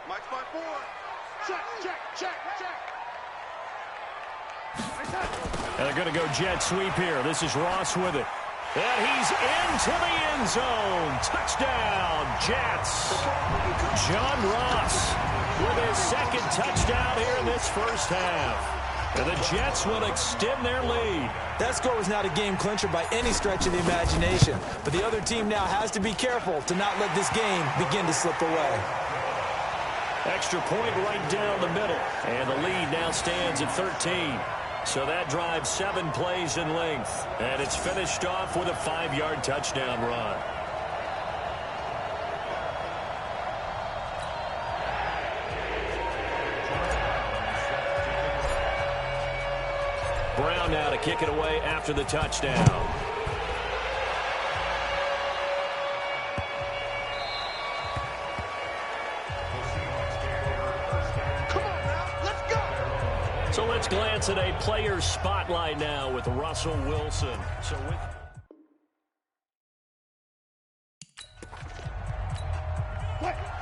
Mike's by 4. Check. And they're going to go jet sweep here. This is Ross with it. And he's into the end zone. Touchdown, Jets. John Ross with his second touchdown here in this first half. And the Jets will extend their lead. That score was not a game clincher by any stretch of the imagination. But the other team now has to be careful to not let this game begin to slip away. Extra point right down the middle. And the lead now stands at 13. So that drives 7 plays in length. And it's finished off with a 5-yard touchdown run. Brown now to kick it away after the touchdown. So let's glance at a player's spotlight now with Russell Wilson.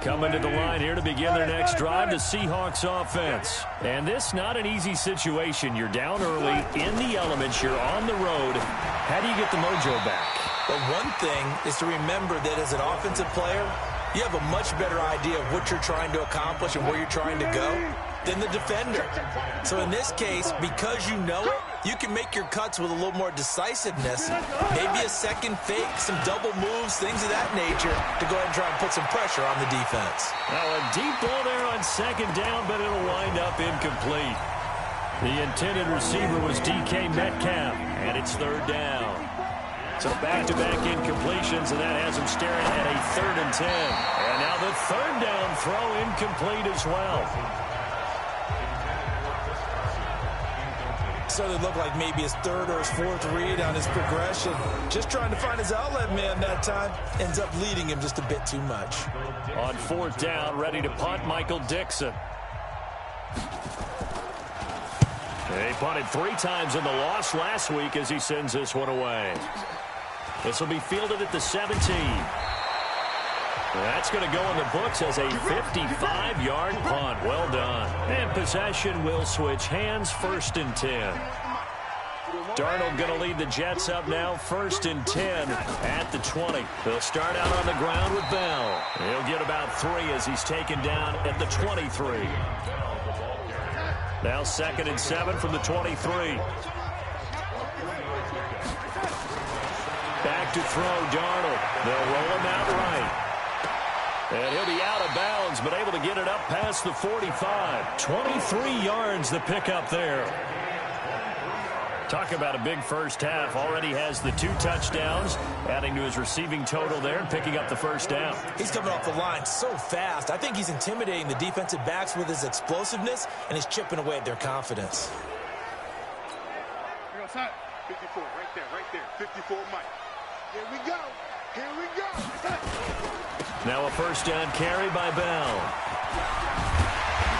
Coming to the line here to begin their next drive, the Seahawks offense. And this not an easy situation. You're down early, in the elements, you're on the road. How do you get the mojo back? Well, one thing is to remember that as an offensive player, you have a much better idea of what you're trying to accomplish and where you're trying to go than the defender. So in this case, because you know it, you can make your cuts with a little more decisiveness. Maybe a second fake, some double moves, things of that nature to go ahead and try and put some pressure on the defense. Now a deep ball there on second down, but it'll wind up incomplete. The intended receiver was DK Metcalf, and it's third down. So back-to-back incompletions, and that has him staring at a 3rd and 10. And now the third down throw incomplete as well. So it looked like maybe his 3rd or his 4th read on his progression. Just trying to find his outlet man that time. Ends up leading him just a bit too much. On 4th down, ready to punt, Michael Dixon. He punted 3 times in the loss last week as he sends this one away. This will be fielded at the 17. That's going to go in the books as a 55-yard punt. Well done. And possession will switch hands, 1st and 10. Darnold going to lead the Jets up now, 1st and 10 at the 20. They'll start out on the ground with Bell. He'll get about 3 as he's taken down at the 23. Now 2nd and 7 from the 23. Back to throw, Darnold. They'll roll him out right. And he'll be out of bounds, but able to get it up past the 45. 23 yards the pickup there. Talk about a big first half. Already has the 2 touchdowns, adding to his receiving total there and picking up the first down. He's coming off the line so fast. I think he's intimidating the defensive backs with his explosiveness, and he's chipping away at their confidence. Here goes 54, right there. 54, Mike. Here we go. Now a first down carry by Bell.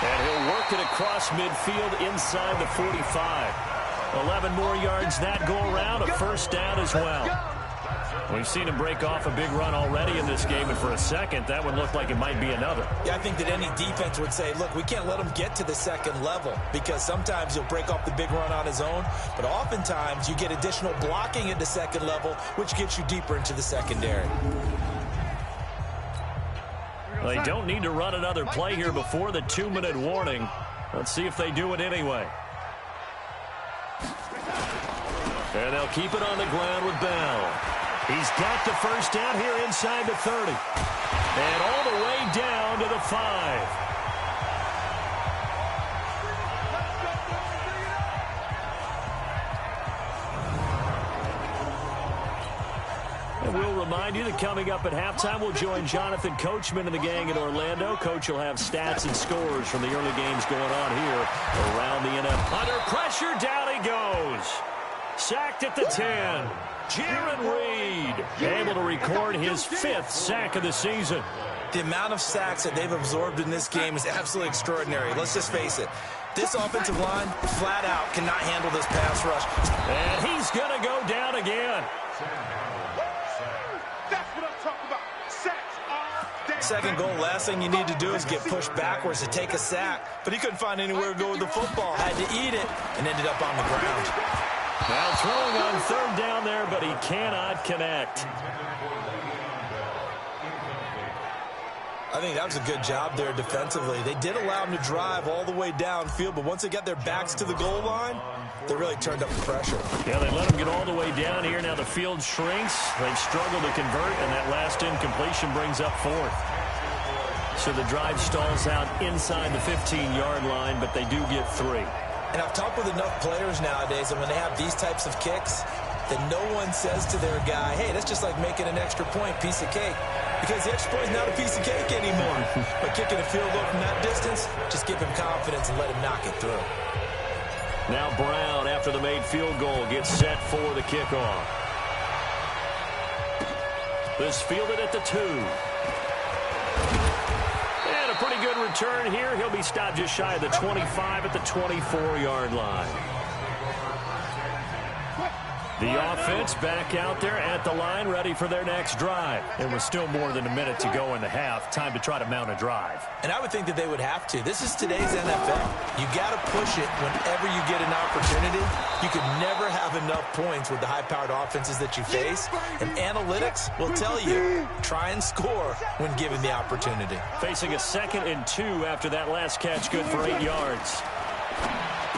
And he'll work it across midfield inside the 45. 11 more yards that go around, a first down as well. We've seen him break off a big run already in this game, and for a second, that would look like it might be another. Yeah, I think that any defense would say, look, we can't let him get to the 2nd level, because sometimes he'll break off the big run on his own, but oftentimes you get additional blocking at the 2nd level, which gets you deeper into the secondary. They don't need to run another play here before the 2-minute warning. Let's see if they do it anyway. And they'll keep it on the ground with Bell. He's got the first down here inside the 30. And all the way down to the 5. And we'll remind you that coming up at halftime, we'll join Jonathan Coachman and the gang in Orlando. Coach will have stats and scores from the early games going on here around the NFL. Under pressure, down he goes. Sacked at the 10. Jaron Reed able to record his 5th sack of the season. The amount of sacks that they've absorbed in this game is absolutely extraordinary. Let's just face it. This offensive line, flat out, cannot handle this pass rush. And he's going to go down again. That's what I'm talking about. Sacks all day. Second goal, last thing you need to do is get pushed backwards to take a sack. But he couldn't find anywhere to go with the football. Had to eat it and ended up on the ground. Now throwing on third down there, but he cannot connect. I think that was a good job there defensively. They did allow him to drive all the way downfield, but once they got their backs to the goal line, they really turned up the pressure. Yeah, they let him get all the way down here. Now the field shrinks. They've struggled to convert, and that last incompletion brings up fourth. So the drive stalls out inside the 15-yard line, but they do get 3. And I've talked with enough players nowadays, and when they have these types of kicks, that no one says to their guy, hey, that's just like making an extra point, piece of cake. Because the extra point is not a piece of cake anymore. But kicking a field goal from that distance, just give him confidence and let him knock it through. Now Brown, after the made field goal, gets set for the kickoff. This fielded at the 2. And a pretty good return here. He'll be stopped just shy of the 25 at the 24-yard line. The offense back out there at the line, ready for their next drive. And with still more than a minute to go in the half, time to try to mount a drive. And I would think that they would have to. This is today's NFL. You got to push it whenever you get an opportunity. You could never have enough points with the high-powered offenses that you face. And analytics will tell you, try and score when given the opportunity. Facing a 2nd and 2 after that last catch, good for 8 yards.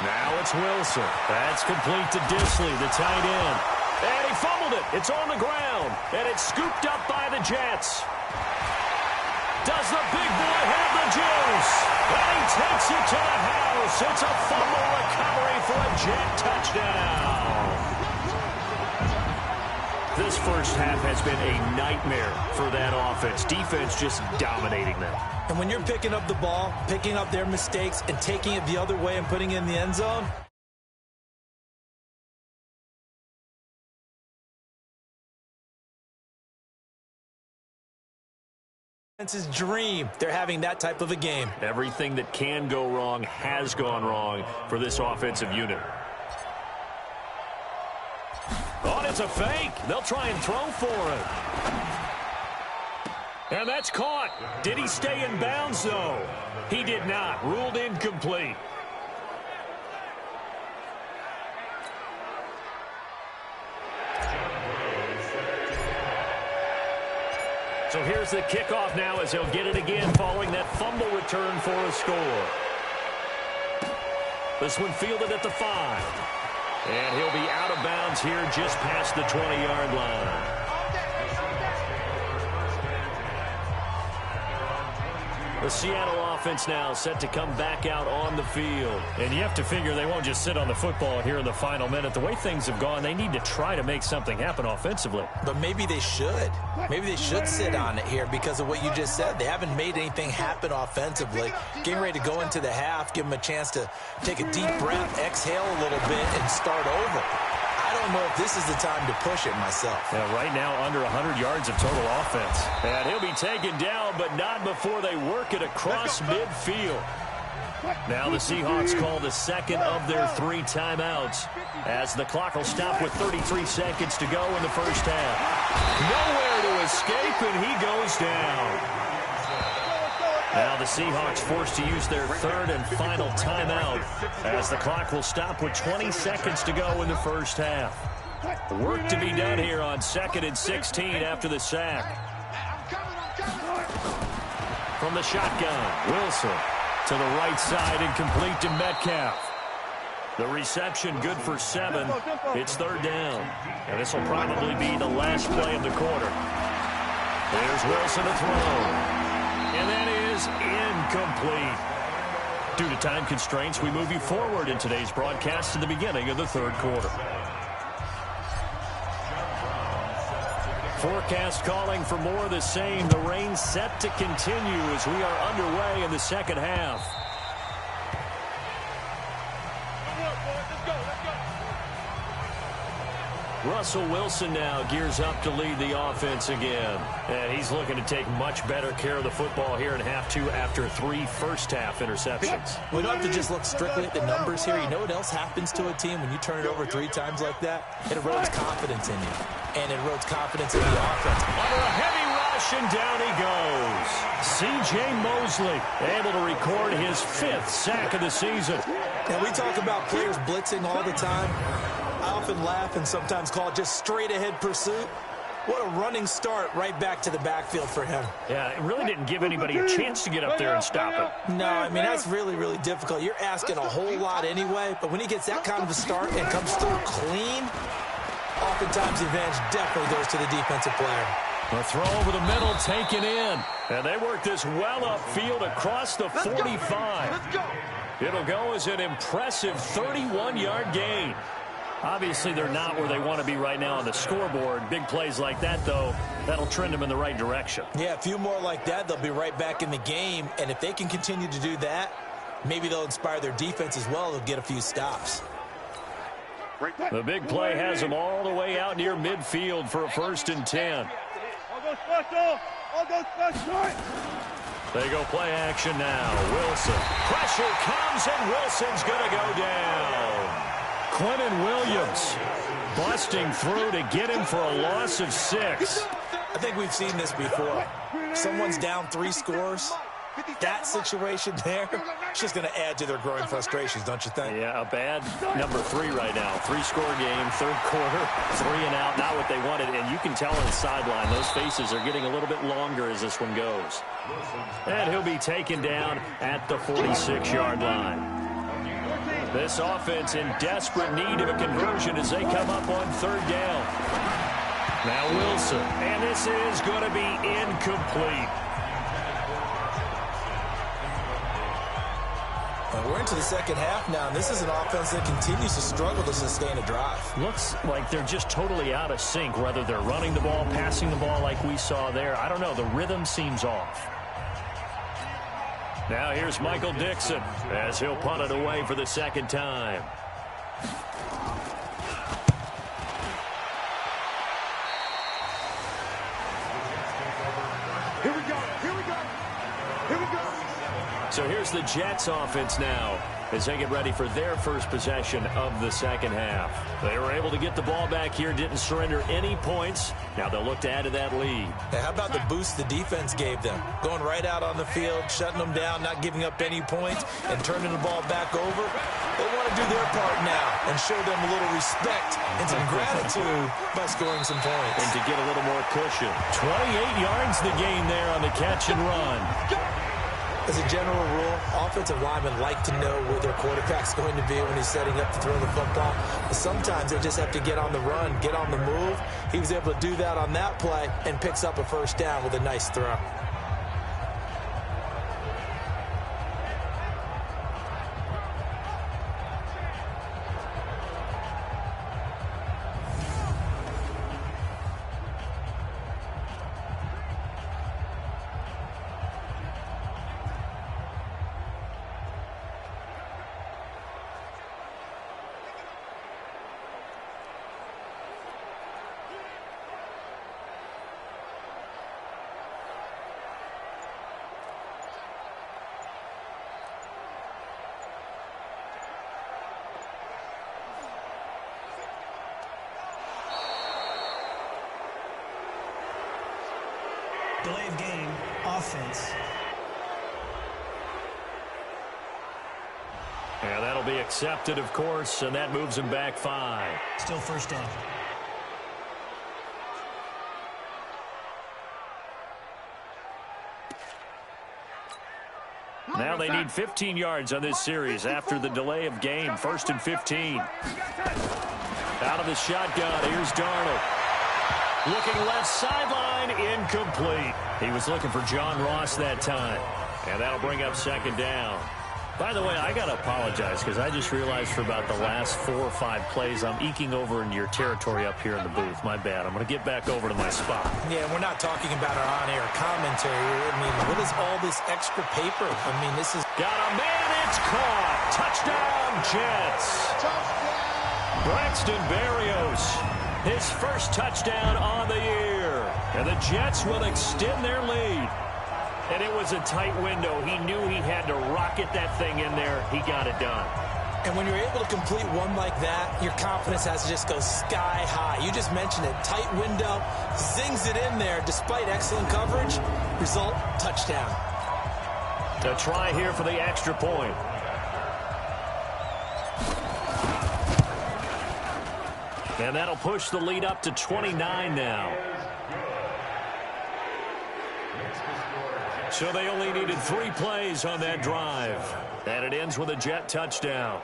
Now it's Wilson. That's complete to Disley, the tight end. And he fumbled it. It's on the ground. And it's scooped up by the Jets. Does the big boy have the juice? And he takes it to the house. It's a fumble recovery for a Jet touchdown. This first half has been a nightmare for that offense. Defense just dominating them. And when you're picking up the ball, picking up their mistakes, and taking it the other way and putting it in the end zone, it's his dream. They're having that type of a game. Everything that can go wrong has gone wrong for this offensive unit. Oh, it's a fake. They'll try and throw for it. And that's caught. Did he stay in bounds, though? He did not. Ruled incomplete. So here's the kickoff now as he'll get it again following that fumble return for a score. This one fielded at the 5. And he'll be out of bounds here just past the 20-yard line. The Seattle offense now set to come back out on the field. And you have to figure they won't just sit on the football here in the final minute. The way things have gone, they need to try to make something happen offensively. But maybe they should. Maybe they should sit on it here because of what you just said. They haven't made anything happen offensively. Getting ready to go into the half, give them a chance to take a deep breath, exhale a little bit, and start over. I don't know if this is the time to push it myself. Yeah, right now under 100 yards of total offense. And he'll be taken down, but not before they work it across midfield. Now the Seahawks call the second of their 3 timeouts as the clock will stop with 33 seconds to go in the first half. Nowhere to escape, and he goes down. Now the Seahawks forced to use their 3rd and final timeout as the clock will stop with 20 seconds to go in the first half. Work to be done here on 2nd and 16 after the sack. From the shotgun, Wilson to the right side and complete to Metcalf. The reception good for 7. It's 3rd down. And this will probably be the last play of the quarter. There's Wilson to throw. And that is incomplete. Due to time constraints, we move you forward in today's broadcast to the beginning of the 3rd quarter. Forecast calling for more of the same. The rain set to continue as we are underway in the second half. Russell Wilson now gears up to lead the offense again. And he's looking to take much better care of the football here in half 2 after 3 first-half interceptions. We don't have to just look strictly at the numbers here. You know what else happens to a team when you turn it over 3 times like that? It erodes confidence in you. And it erodes confidence in the offense. Under a heavy rush, reception, down he goes. C.J. Mosley able to record his 5th sack of the season. And we talk about players blitzing all the time. I often laugh and sometimes call it just straight-ahead pursuit. What a running start right back to the backfield for him. Yeah, it really didn't give anybody a chance to get up there and stop it. No, I mean, that's really, really difficult. You're asking a whole lot anyway, but when he gets that kind of a start and comes through clean, oftentimes the advantage definitely goes to the defensive player. The throw over the middle taken in. And they work this well upfield across the 45. It'll go as an impressive 31-yard gain. Obviously, they're not where they want to be right now on the scoreboard. Big plays like that, though, that'll trend them in the right direction. Yeah, a few more like that, they'll be right back in the game. And if they can continue to do that, maybe they'll inspire their defense as well. They'll get a few stops. The big play has them all the way out near midfield for a 1st and 10. They go play action now. Wilson. Pressure comes, and Wilson's going to go down. Quentin Williams busting through to get him for a loss of 6. I think we've seen this before. Someone's down 3 scores. That situation there, it's just going to add to their growing frustrations, don't you think? Yeah, a bad number 3 right now. 3-score game, 3rd quarter, 3 and out, not what they wanted. And you can tell on the sideline, those faces are getting a little bit longer as this one goes. And he'll be taken down at the 46-yard line. This offense in desperate need of a conversion as they come up on 3rd down. Now Wilson, and this is going to be incomplete. We're into the second half now, and this is an offense that continues to struggle to sustain a drive. Looks like they're just totally out of sync, whether they're running the ball, passing the ball like we saw there. I don't know. The rhythm seems off. Now here's Michael Dixon as he'll punt it away for the 2nd time. Here we go. Here we go. Here we go. So here's the Jets offense now as they get ready for their first possession of the 2nd half. They were able to get the ball back here, didn't surrender any points. Now they'll look to add to that lead. Hey, how about the boost the defense gave them? Going right out on the field, shutting them down, not giving up any points, and turning the ball back over. They want to do their part now and show them a little respect and some gratitude by scoring some points. And to get a little more cushion. 28 yards the gain there on the catch and run. As a general rule, offensive linemen like to know where their quarterback's going to be when he's setting up to throw the football. But sometimes they just have to get on the run, get on the move. He was able to do that on that play and picks up a 1st down with a nice throw. Delay of game, offense. Yeah, that'll be accepted, of course, and that moves him back 5. Still 1st down. Now they need 15 yards on this series after the delay of game. 1st and 15. Out of the shotgun, here's Darnold. Looking left sideline, incomplete. He was looking for John Ross that time. And that'll bring up 2nd down. By the way, I got to apologize because I just realized for about the last 4 or 5 plays, I'm eking over into your territory up here in the booth. My bad. I'm going to get back over to my spot. Yeah, we're not talking about our on-air commentary. I mean, what is all this extra paper? I mean, this is... Got a man, it's caught. Touchdown, Jets. Braxton Berrios, his 1st touchdown on the year. And the Jets will extend their lead. And it was a tight window. He knew he had to rocket that thing in there. He got it done. And when you're able to complete one like that, your confidence has to just go sky high. You just mentioned it. Tight window, zings it in there despite excellent coverage. Result, touchdown. A try here for the extra point. And that'll push the lead up to 29 now. So they only needed 3 plays on that drive. And it ends with a Jet touchdown.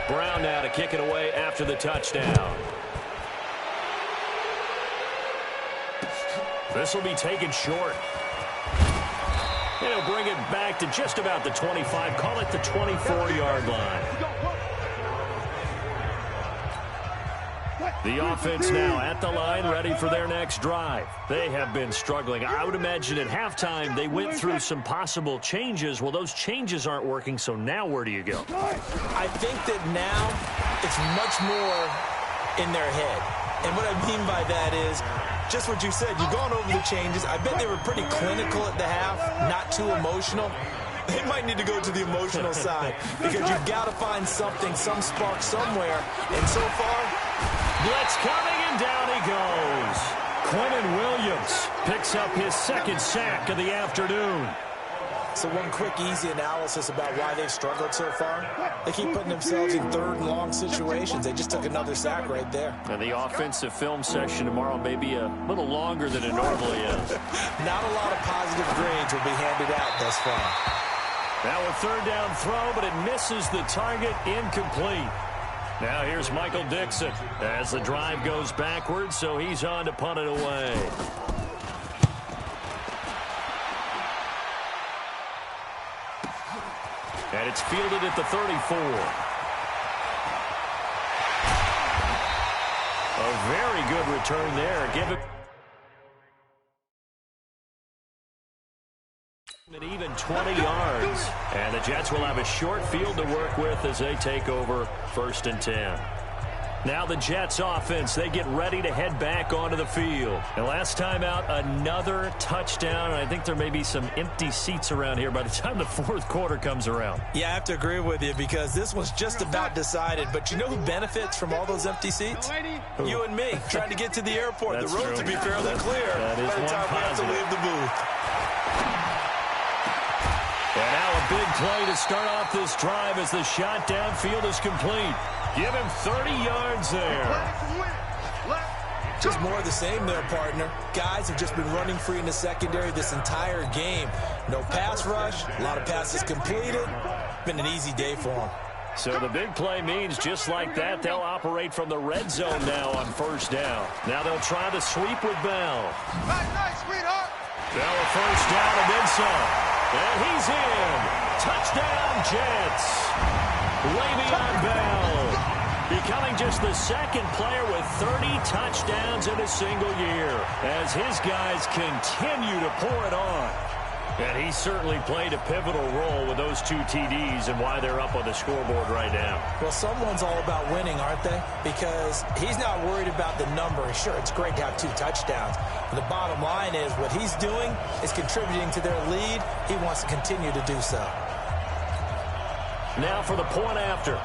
Brown now to kick it away after the touchdown. This will be taken short. He'll bring it back to just about the 25. Call it the 24-yard line. The offense now at the line, ready for their next drive. They have been struggling. I would imagine at halftime they went through some possible changes. Well, those changes aren't working, so now where do you go? I think that now it's much more in their head. And what I mean by that is just what you said. You've gone over the changes. I bet they were pretty clinical at the half, not too emotional. They might need to go to the emotional side because you've got to find something, some spark somewhere. And so far, blitz coming, and down he goes. Quentin Williams picks up his second sack of the afternoon. So one quick, easy analysis about why they've struggled so far. They keep putting themselves in third and long situations. They just took another sack right there. And the offensive film session tomorrow may be a little longer than it normally is. Not a lot of positive grades will be handed out thus far. Now a third down throw, but it misses the target, incomplete. Now here's Michael Dixon as the drive goes backwards, so he's on to punt it away. And it's fielded at the 34. A very good return there. Give it an even 20 yards. And the Jets will have a short field to work with as they take over 1st and 10. Now the Jets offense, they get ready to head back onto the field. And last time out, another touchdown. And I think there may be some empty seats around here by the time the 4th quarter comes around. Yeah, I have to agree with you because this was just about decided. But you know who benefits from all those empty seats? Who? You and me, trying to get to the airport. That's the roads true. will be fairly clear That is by the one time we have to positive. leave the booth. And now a big play to start off this drive as the shot downfield is complete. Give him 30 yards there. Just more of the same there, partner. Guys have just been running free in the secondary this entire game. No pass rush, a lot of passes completed. Been an easy day for them. So the big play means just like that, they'll operate from the red zone now on 1st down. Now they'll try the sweep with Bell. Nice, sweetheart. Bell a 1st down and then some. And he's in. Touchdown, Jets. Le'Veon Bell becoming just the 2nd player with 30 touchdowns in a single year as his guys continue to pour it on. And he certainly played a pivotal role with those 2 TDs and why they're up on the scoreboard right now. Well, someone's all about winning, aren't they? Because he's not worried about the number. Sure, it's great to have 2 touchdowns. But the bottom line is what he's doing is contributing to their lead. He wants to continue to do so. Now for the point after.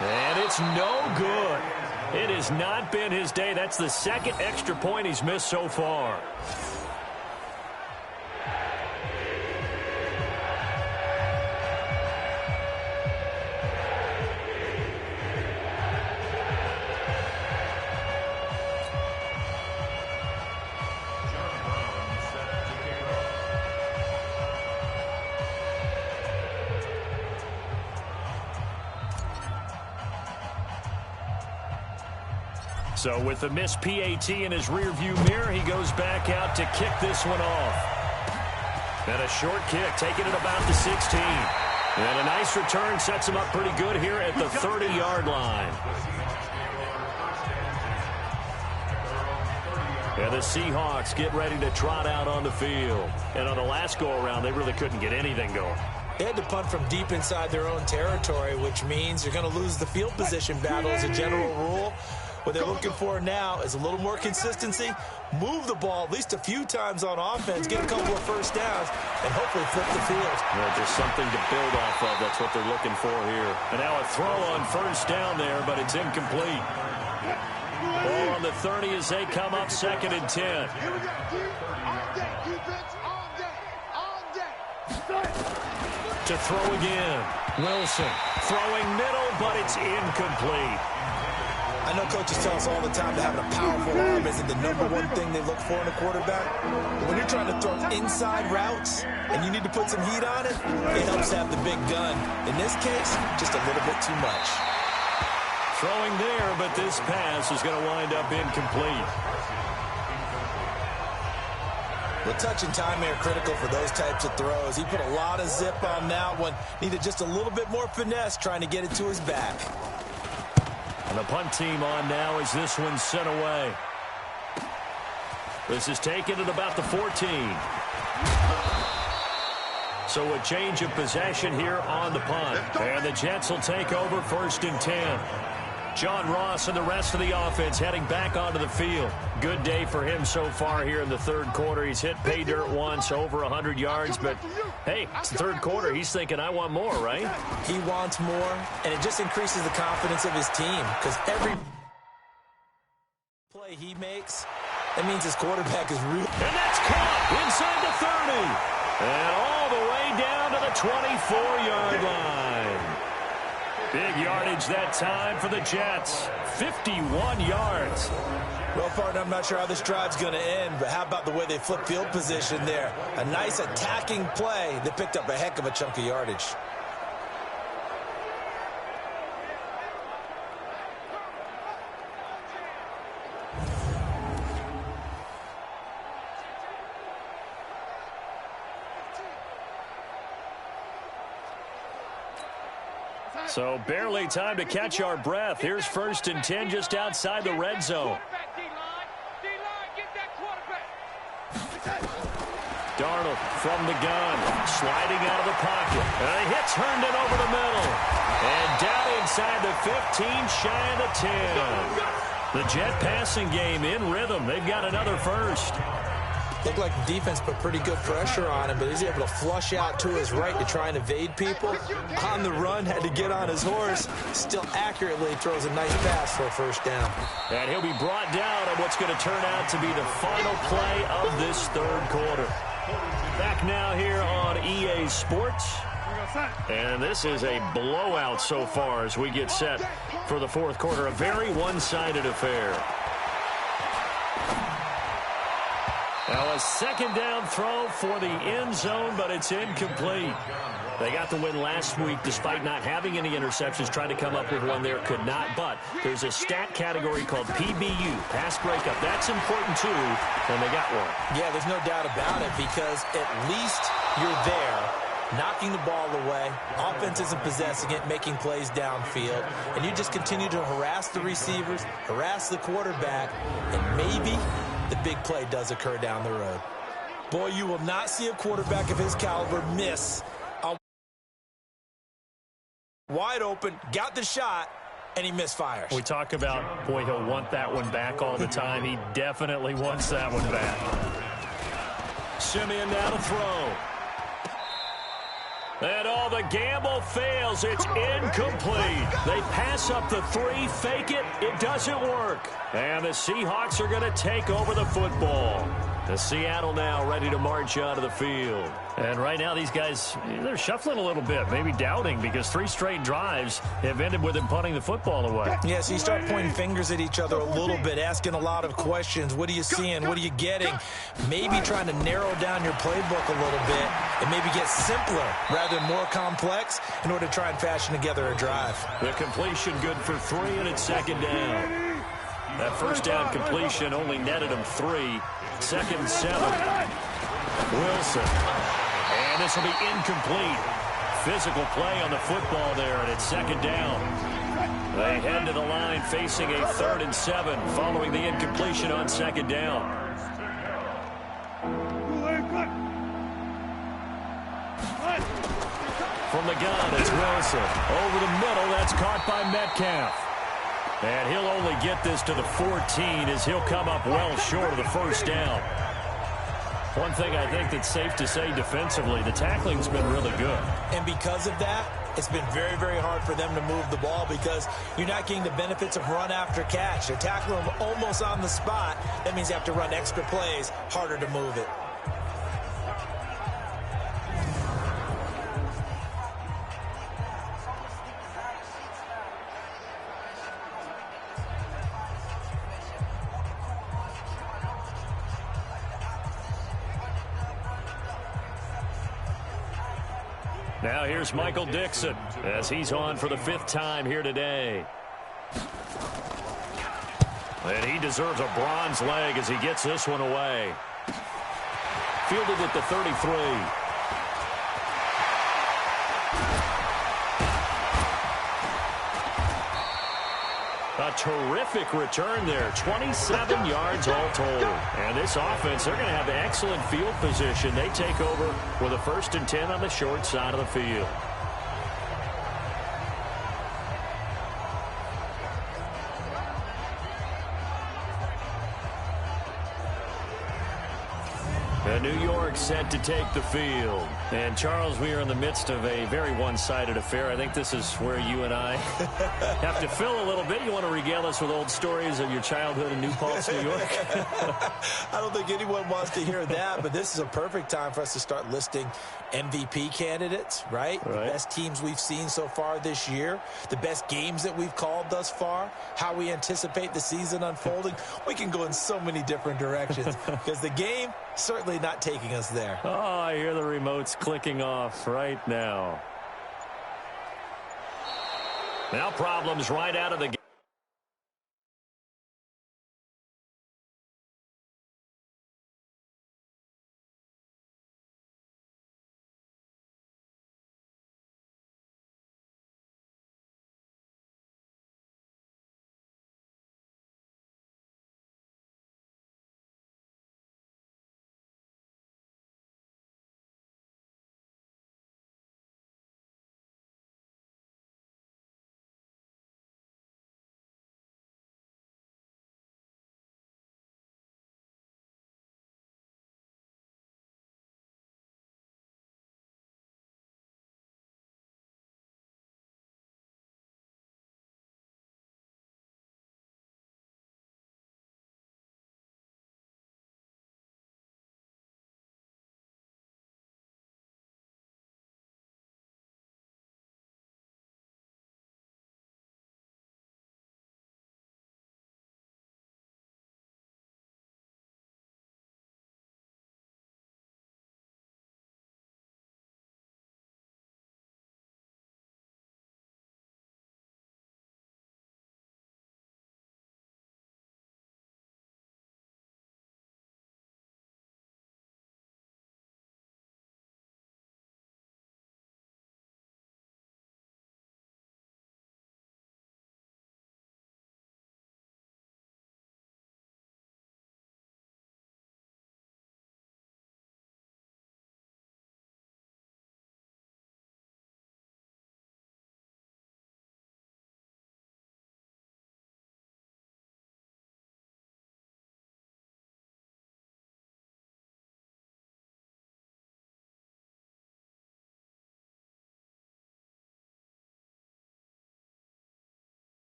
And it's no good. It has not been his day. That's the 2nd extra point he's missed so far. So with the missed PAT in his rearview mirror, he goes back out to kick this one off. And a short kick, taking it about the 16. And a nice return sets him up pretty good here at the 30-yard line. And the Seahawks get ready to trot out on the field. And on the last go-around, they really couldn't get anything going. They had to punt from deep inside their own territory, which means you're going to lose the field position battle as a general rule. What they're looking for now is a little more consistency, move the ball at least a few times on offense, get a couple of first downs, and hopefully flip the field. Yeah, just something to build off of. That's what they're looking for here. And now a throw on first down there, but it's incomplete. Ball on the 30 as they come up 2nd and 10. Here we go, D. All day. Defense, all day. All day. To throw again. Wilson throwing middle, but it's incomplete. I know coaches tell us all the time that having a powerful arm isn't the #1 thing they look for in a quarterback. But when you're trying to throw inside routes and you need to put some heat on it, it helps to have the big gun. In this case, just a little bit too much. Throwing there, but this pass is going to wind up incomplete. The touch and timing are critical for those types of throws. He put a lot of zip on that one. Needed just a little bit more finesse trying to get it to his back. And the punt team on now as this one's sent away. This is taken at about the 14. So a change of possession here on the punt. And the Jets will take over 1st and 10. John Ross and the rest of the offense heading back onto the field. Good day for him so far here in the 3rd quarter. He's hit pay dirt once, over 100 yards. But, hey, it's the 3rd quarter. He's thinking, I want more, right? He wants more, and it just increases the confidence of his team because every play he makes, that means his quarterback is real. And that's caught inside the 30. And all the way down to the 24-yard line. Big yardage that time for the Jets. 51 yards. Well, partner, I'm not sure how this drive's going to end, but how about the way they flip field position there? A nice attacking play that picked up a heck of a chunk of yardage. So barely time to catch our breath. Here's 1st and 10 just outside the red zone. Darnold from the gun, sliding out of the pocket. And he hits Herndon over the middle. And down inside the 15, shy of the 10. The Jet passing game in rhythm. They've got another first. Looked like the defense put pretty good pressure on him, but he's able to flush out to his right to try and evade people. On the run, had to get on his horse. Still accurately throws a nice pass for a first down. And he'll be brought down on what's going to turn out to be the final play of this 3rd quarter. Back now here on EA Sports. And this is a blowout so far as we get set for the 4th quarter. A very one-sided affair. Now a 2nd down throw for the end zone, but it's incomplete. They got the win last week despite not having any interceptions. Tried to come up with one there, could not. But there's a stat category called PBU, pass breakup. That's important too, and they got one. Yeah, there's no doubt about it because at least you're there, knocking the ball away. Offense isn't possessing it, making plays downfield. And you just continue to harass the receivers, harass the quarterback, and maybe the big play does occur down the road. Boy, you will not see a quarterback of his caliber miss. Wide open, got the shot, and he misfires. We talk about, boy, he'll want that one back all the time. He definitely wants that one back. Simeon now to throw. And all the gamble fails. It's incomplete. They pass up the 3, fake it. It doesn't work. And the Seahawks are going to take over the football. The Seattle now ready to march onto the field. And right now these guys, they're shuffling a little bit, maybe doubting, because 3 straight drives have ended with them punting the football away. Yeah, so you start pointing fingers at each other a little bit, asking a lot of questions. What are you seeing? What are you getting? Maybe trying to narrow down your playbook a little bit and maybe get simpler rather than more complex in order to try and fashion together a drive. The completion good for 3, and it's 2nd down. That first down completion only netted him 3. 2nd and 7. Wilson. And this will be incomplete. physical play on the football there, and it's second down. They head to the line facing a 3rd and 7 following the incompletion on second down. From the gun, it's Wilson. Over the middle, that's caught by Metcalf. And he'll only get this to the 14 as he'll come up well short of the first down. One thing I think that's safe to say defensively, the tackling's been really good. And because of that, it's been very, very hard for them to move the ball because you're not getting the benefits of run after catch. They're tackling them almost on the spot. That means you have to run extra plays, harder to move it. Now here's Michael Dixon as he's on for the 5th time here today. And he deserves a bronze leg as he gets this one away. Fielded at the 33. A terrific return there. 27 yards all told. And this offense, they're going to have excellent field position. They take over with a 1st and 10 on the short side of the field. New York set to take the field. And, Charles, we are in the midst of a very one-sided affair. I think this is where you and I have to fill a little bit. You want to regale us with old stories of your childhood in New Paltz, New York? I don't think anyone wants to hear that, but this is a perfect time for us to start listing MVP candidates, right? The best teams we've seen so far this year, the best games that we've called thus far, how we anticipate the season unfolding. We can go in so many different directions because the game certainly not taking us there. Oh, I hear the remotes clicking off right now. Now problems right out of the game.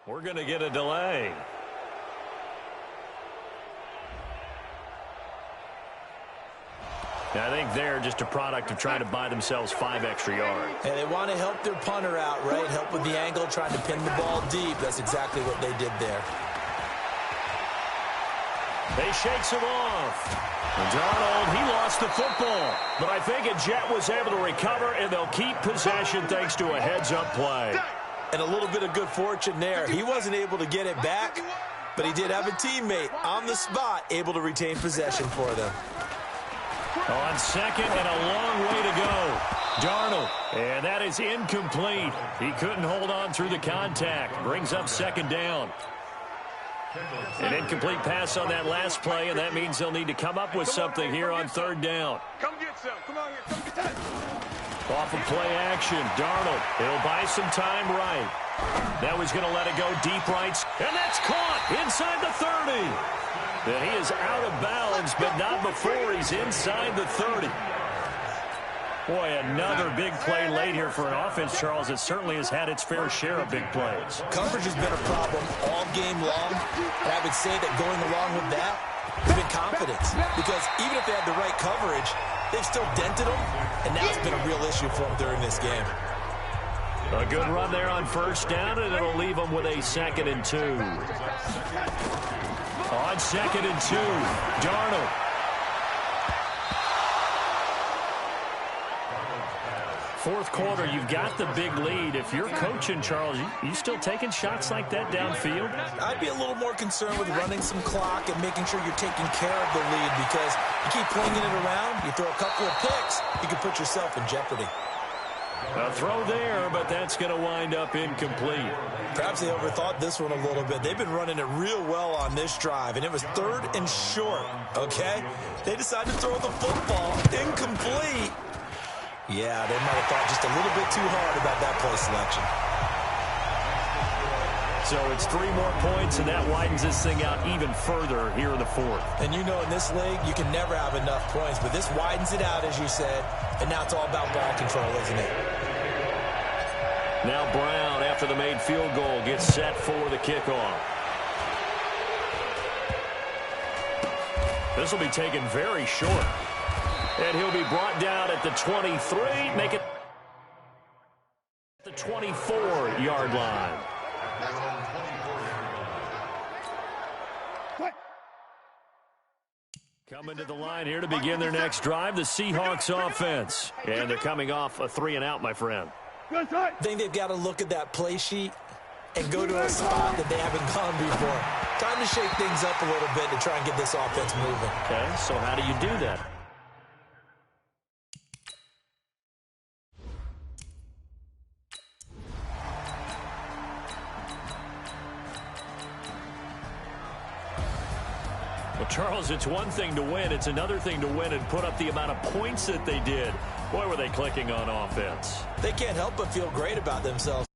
We're going to get a delay. I think they're just a product of trying to buy themselves 5 extra yards. And they want to help their punter out, right? Help with the angle, trying to pin the ball deep. That's exactly what they did there. They shakes him off. Darnold, he lost the football. But I think a Jet was able to recover, and they'll keep possession thanks to a heads-up play. And a little bit of good fortune there. He wasn't able to get it back, but he did have a teammate on the spot able to retain possession for them. On second and a long way to go. Darnold, and that is incomplete. He couldn't hold on through the contact. Brings up second down. An incomplete pass on that last play, and that means they'll need to come up with something here on third down. Come get some. Come on here. Come get that. Off of play action, Darnold. He'll buy some time right. Now he's going to let it go deep right. And that's caught inside the 30. And he is out of bounds, but not before he's inside the 30. Boy, another big play late here for an offense, Charles. It certainly has had its fair share of big plays. Coverage has been a problem all game long. And I would say that going along with that has been confidence. Because even if they had the right coverage, they've still dented them. And that's been a real issue for them during this game. A good run there on first down, and it'll leave them with a 2nd and 2. On 2nd and 2, Darnold. Fourth quarter, you've got the big lead. If you're coaching, Charles, you still taking shots like that downfield? I'd be a little more concerned with running some clock and making sure you're taking care of the lead, because you keep flinging it around, you throw a couple of picks, you can put yourself in jeopardy. A throw there, but that's going to wind up incomplete. Perhaps they overthought this one a little bit. They've been running it real well on this drive, and it was 3rd and short, okay? They decided to throw the football incomplete. Yeah, they might have thought just a little bit too hard about that play selection. So it's 3 more points, and that widens this thing out even further here in the 4th. And you know, in this league, you can never have enough points, but this widens it out, as you said, and now it's all about ball control, isn't it? Now Brown, after the made field goal, gets set for the kickoff. This will be taken very short. And he'll be brought down at the 23, make it the 24-yard line. Coming to the line here to begin their next drive, the Seahawks offense. And they're coming off a 3-and-out, my friend. I think they've got to look at that play sheet and go to a spot that they haven't gone before. Time to shake things up a little bit to try and get this offense moving. Okay, so how do you do that? Well, Charles, it's one thing to win. It's another thing to win and put up the amount of points that they did. Boy, were they clicking on offense. They can't help but feel great about themselves.